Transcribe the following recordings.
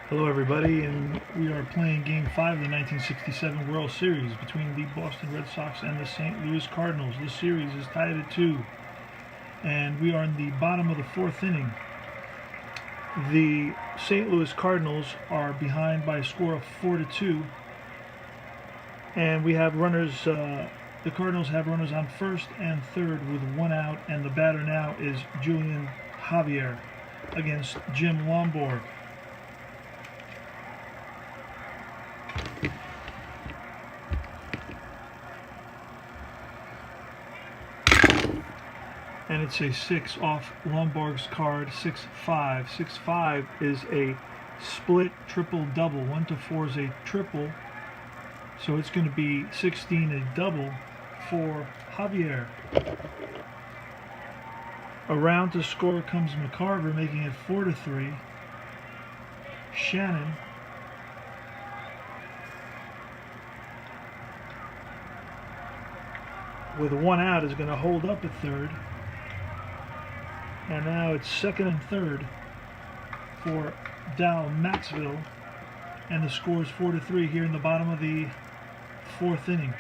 Hello everybody, and we are playing Game 5 of the 1967 World Series between the Boston Red Sox and the St. Louis Cardinals. This series is tied at 2, and we are in the bottom of the 4th inning. The St. Louis Cardinals are behind by a score of 4-2, and we have runners, the Cardinals have runners on first and third with 1 out, and the batter now is Julian Javier against Jim Lomborg. And it's a 6 off Lomborg's card, 6-5. 6-5 is a split triple double. 1 to 4 is a triple, so it's going to be 16 a double for Javier. Around to score comes McCarver, making it 4-3. Shannon with 1 out is going to hold up at third. And now it's second and third for Dal Maxville, and the score is 4-3 here in the bottom of the 4th inning.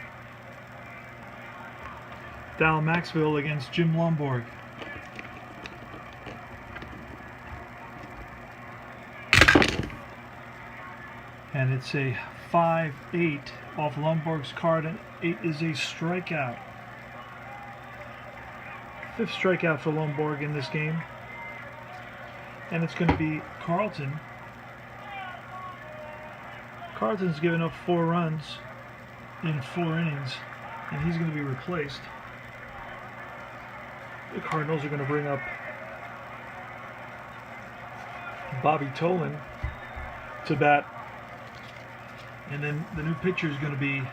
Dal Maxville against Jim Lomborg. And it's a 5-8 off Lomborg's card, and 8 is a strikeout. 5th strikeout for Lomborg in this game, and it's going to be Carlton. Carlton's given up 4 runs in 4 innings, and he's going to be replaced. The Cardinals are going to bring up Bobby Tolan to bat, and then the new pitcher is going to be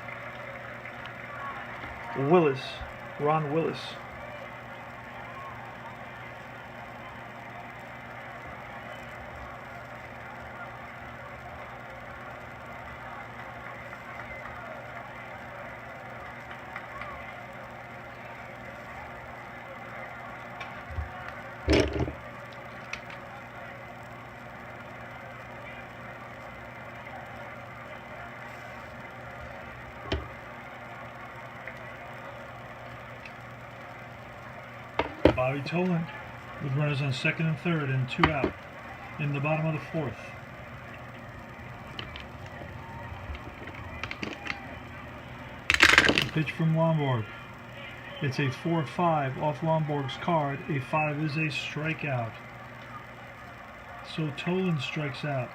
Ron Willis. Bobby Tolan with runners on second and third and 2 out in the bottom of the 4th. The pitch from Lomborg. It's a 4-5 off Lomborg's card. A 5 is a strikeout. So Tolan strikes out.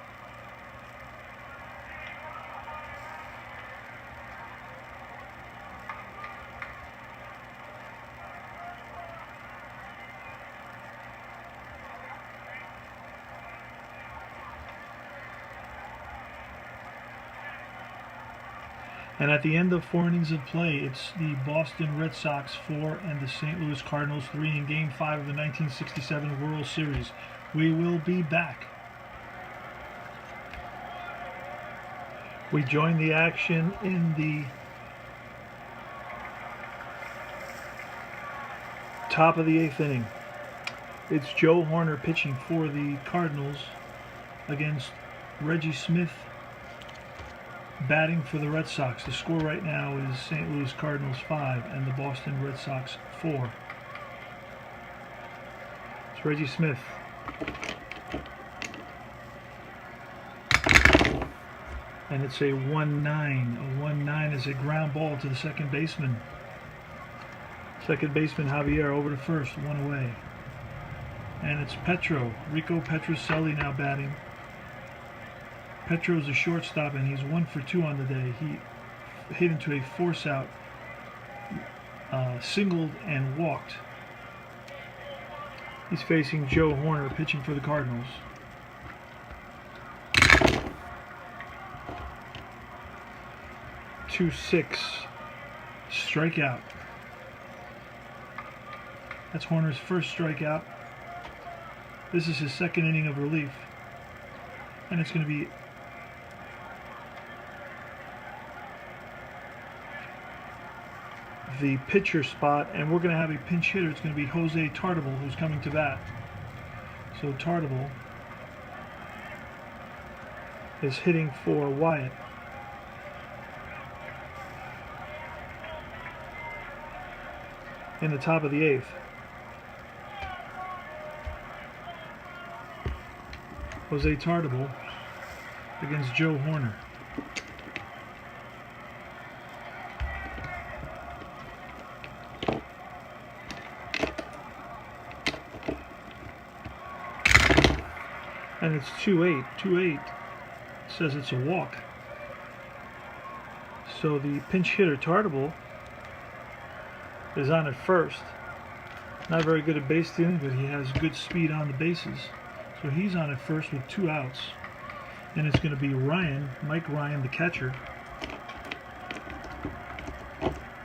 And at the end of 4 innings of play, it's the Boston Red Sox 4 and the St. Louis Cardinals 3 in Game 5 of the 1967 World Series. We will be back. We join the action in the top of the 8th inning. It's Joe Horner pitching for the Cardinals against Reggie Smith batting for the Red Sox. The score right now is St. Louis Cardinals 5 and the Boston Red Sox 4. It's Reggie Smith. And it's a 1-9. A 1-9 is a ground ball to the second baseman. Second baseman Javier over to first, 1 away. And it's Rico Petrocelli now batting. Petro's a shortstop, and he's 1 for 2 on the day. He hit into a force out, singled and walked. He's facing Joe Horner pitching for the Cardinals. Two-6 strikeout. That's Horner's first strikeout. This is his 2nd inning of relief, and it's going to be the pitcher spot, and we're going to have a pinch hitter. It's going to be Jose Tartabull who's coming to bat. So Tartabull is hitting for Wyatt. In the top of the 8th. Jose Tartable against Joe Horner. And it's 2-8. 2-8 says it's a walk. So the pinch hitter Tartable is on at first. Not very good at base stealing, but he has good speed on the bases. So he's on at first with 2 outs. And it's going to be Mike Ryan, the catcher,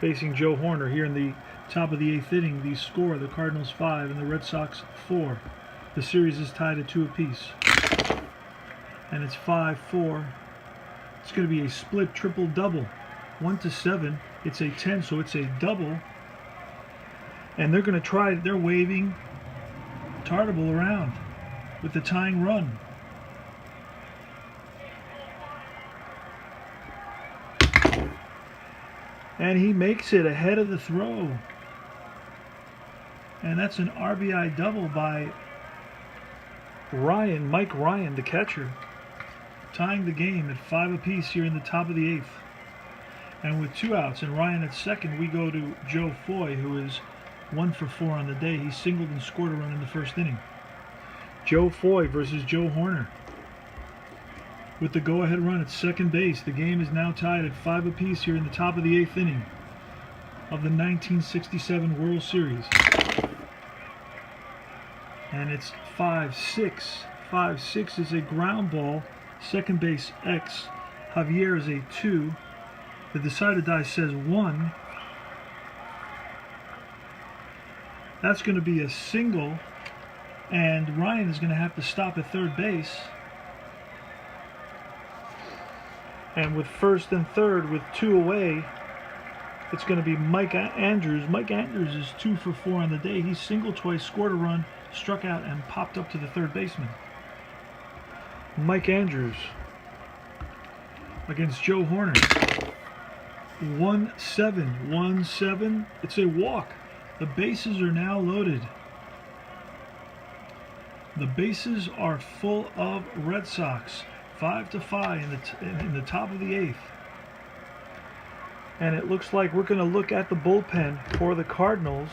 facing Joe Horner here in the top of the 8th inning. The score, the Cardinals 5 and the Red Sox 4. The series is tied at 2 apiece. And it's 5-4. It's going to be a split triple-double. 1-7. It's a 10, so it's a double. And they're going to try, they're waving Tartable around with the tying run. And he makes it ahead of the throw. And that's an RBI double by Mike Ryan, the catcher, tying the game at 5 apiece here in the top of the 8th. And with 2 outs and Ryan at second, we go to Joe Foy, who is 1 for 4 on the day. He singled and scored a run in the first inning. Joe Foy versus Joe Horner. With the go-ahead run at second base, the game is now tied at 5 apiece here in the top of the 8th inning of the 1967 World Series. And it's 5-6. 5-6 is a ground ball. Second base X. Javier is a 2. The decided die says 1. That's going to be a single, and Ryan is going to have to stop at third base. And with first and third, with 2 away, it's going to be Mike Andrews. Mike Andrews is 2 for 4 on the day. He singled twice, scored a run, struck out, and popped up to the third baseman. Mike Andrews against Joe Horner. 1-7. 1-7. It's a walk. The bases are now loaded. The bases are full of Red Sox. 5-5 in the top of the 8th. And it looks like we're going to look at the bullpen for the Cardinals.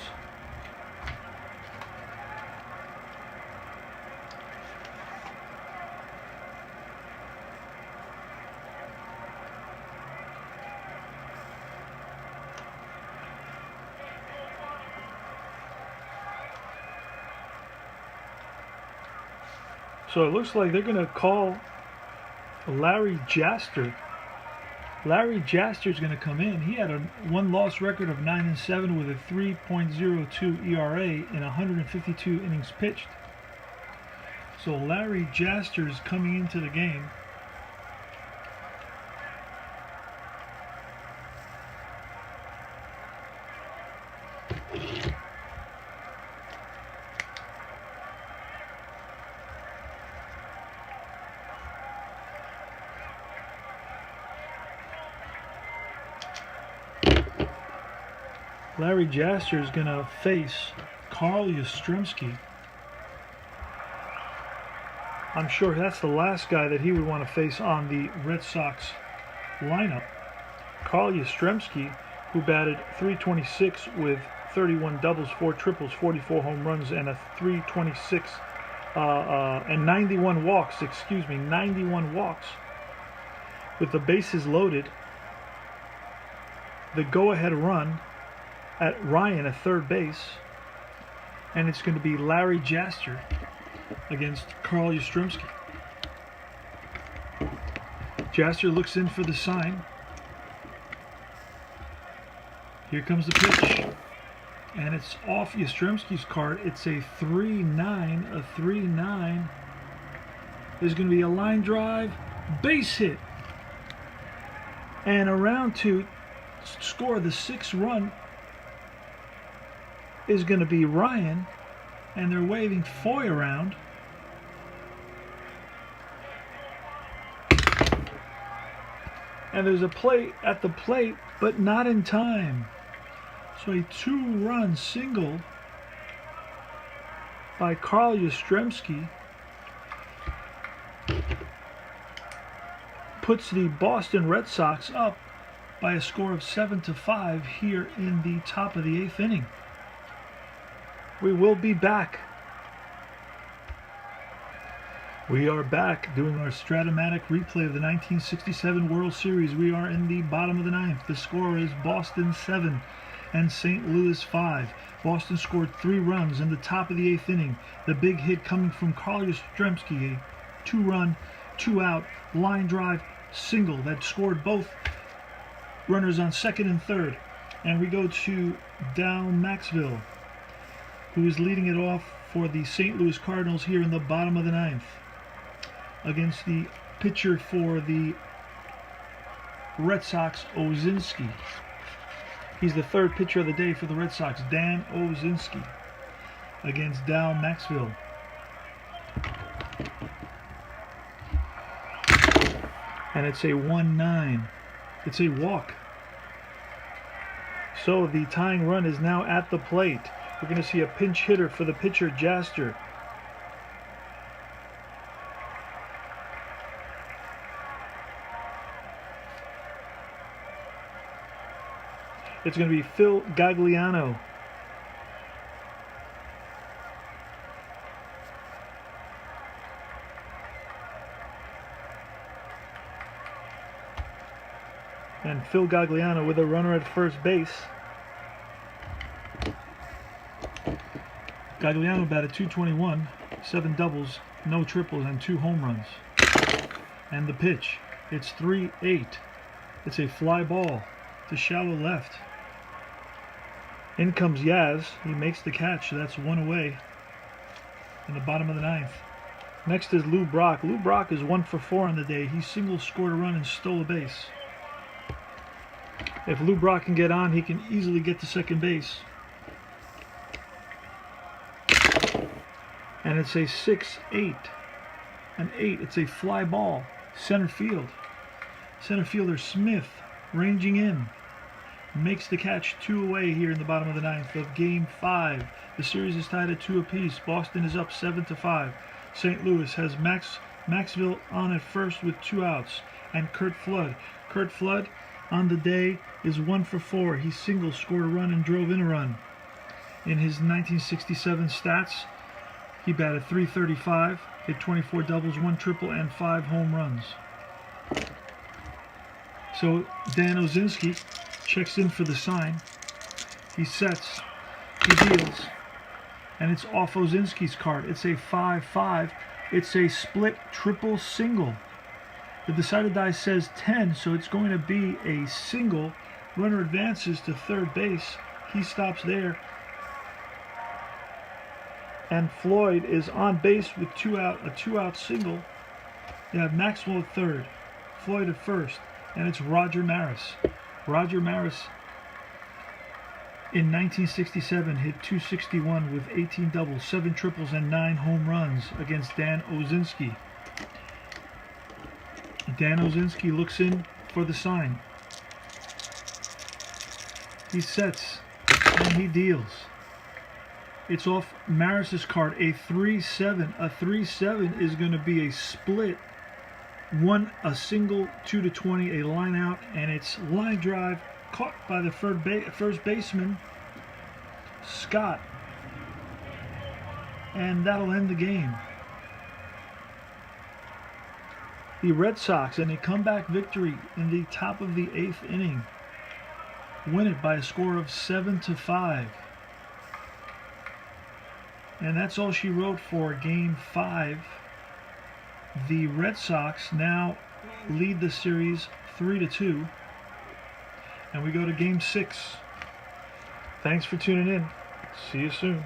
So it looks like they're going to call Larry Jaster. Larry Jaster is going to come in. He had a 1-loss record of 9-7 with a 3.02 ERA in 152 innings pitched. So Larry Jaster is coming into the game. Larry Jaster is going to face Carl Yastrzemski. I'm sure that's the last guy that he would want to face on the Red Sox lineup. Carl Yastrzemski, who batted .326 with 31 doubles, 4 triples, 44 home runs, and a .326 and 91 walks. 91 walks. With the bases loaded, the go-ahead run at Ryan at third base, and it's going to be Larry Jaster against Carl Yastrzemski. Jaster looks in for the sign. Here comes the pitch, and it's off Yastrzemski's card. It's a 3-9. A 3-9 is going to be a line drive, base hit, and around to score the 6th run is going to be Ryan, and they're waving Foy around. And there's a play at the plate, but not in time. So a two-run single by Carl Yastrzemski puts the Boston Red Sox up by a score of 7-5 here in the top of the 8th inning. We will be back. We are back doing our Stratomatic replay of the 1967 World Series. We are in the bottom of the 9th. The score is Boston 7 and St. Louis 5. Boston scored 3 runs in the top of the 8th inning. The big hit coming from Carl Yastrzemski, a 2-run, 2-out line drive single that scored both runners on second and third. And we go to Dal Maxville, who is leading it off for the St. Louis Cardinals here in the bottom of the 9th. Against the pitcher for the Red Sox, Osinski. He's the third pitcher of the day for the Red Sox, Dan Osinski, against Dal Maxville. And it's a 1-9. It's a walk. So the tying run is now at the plate. We're going to see a pinch hitter for the pitcher, Jaster. It's going to be Phil Gagliano. And Phil Gagliano with a runner at first base. Gagliano batted .221, 7 doubles, no triples, and 2 home runs. And the pitch, it's 3-8. It's a fly ball to shallow left. In comes Yaz. He makes the catch. That's 1 away in the bottom of the 9th. Next is Lou Brock. Lou Brock is 1 for 4 on the day. He single scored a run and stole a base. If Lou Brock can get on, he can easily get to second base. And it's a 6-8. An 8. It's a fly ball. Center field. Center fielder Smith ranging in. Makes the catch 2 away here in the bottom of the 9th of Game 5. The series is tied at 2 apiece. Boston is up 7-5. St. Louis has Maxville on at first with 2 outs. And Curt Flood. Curt Flood on the day is 1 for 4. He single scored a run and drove in a run. In his 1967 stats, he batted .335, hit 24 doubles, 1 triple, and 5 home runs. So Dan Osinski checks in for the sign. He sets, he deals, and it's off Osinski's card. It's a 5-5. It's a split triple single. The decided die says 10, so it's going to be a single. Runner advances to third base. He stops there. And Floyd is on base with a 2-out single. You have Maxwell at third, Floyd at first, and it's Roger Maris. Roger Maris in 1967 hit .261 with 18 doubles, 7 triples, and 9 home runs against Dan Osinski. Dan Osinski looks in for the sign. He sets and he deals. It's off Maris's card, a 3-7. A 3-7 is going to be a split. A single, 2-20, a line out, and it's line drive caught by the first baseman, Scott. And that'll end the game. The Red Sox, in a comeback victory in the top of the 8th inning, win it by a score of 7-5. And that's all she wrote for Game 5. The Red Sox now lead the series 3-2. And we go to Game 6. Thanks for tuning in. See you soon.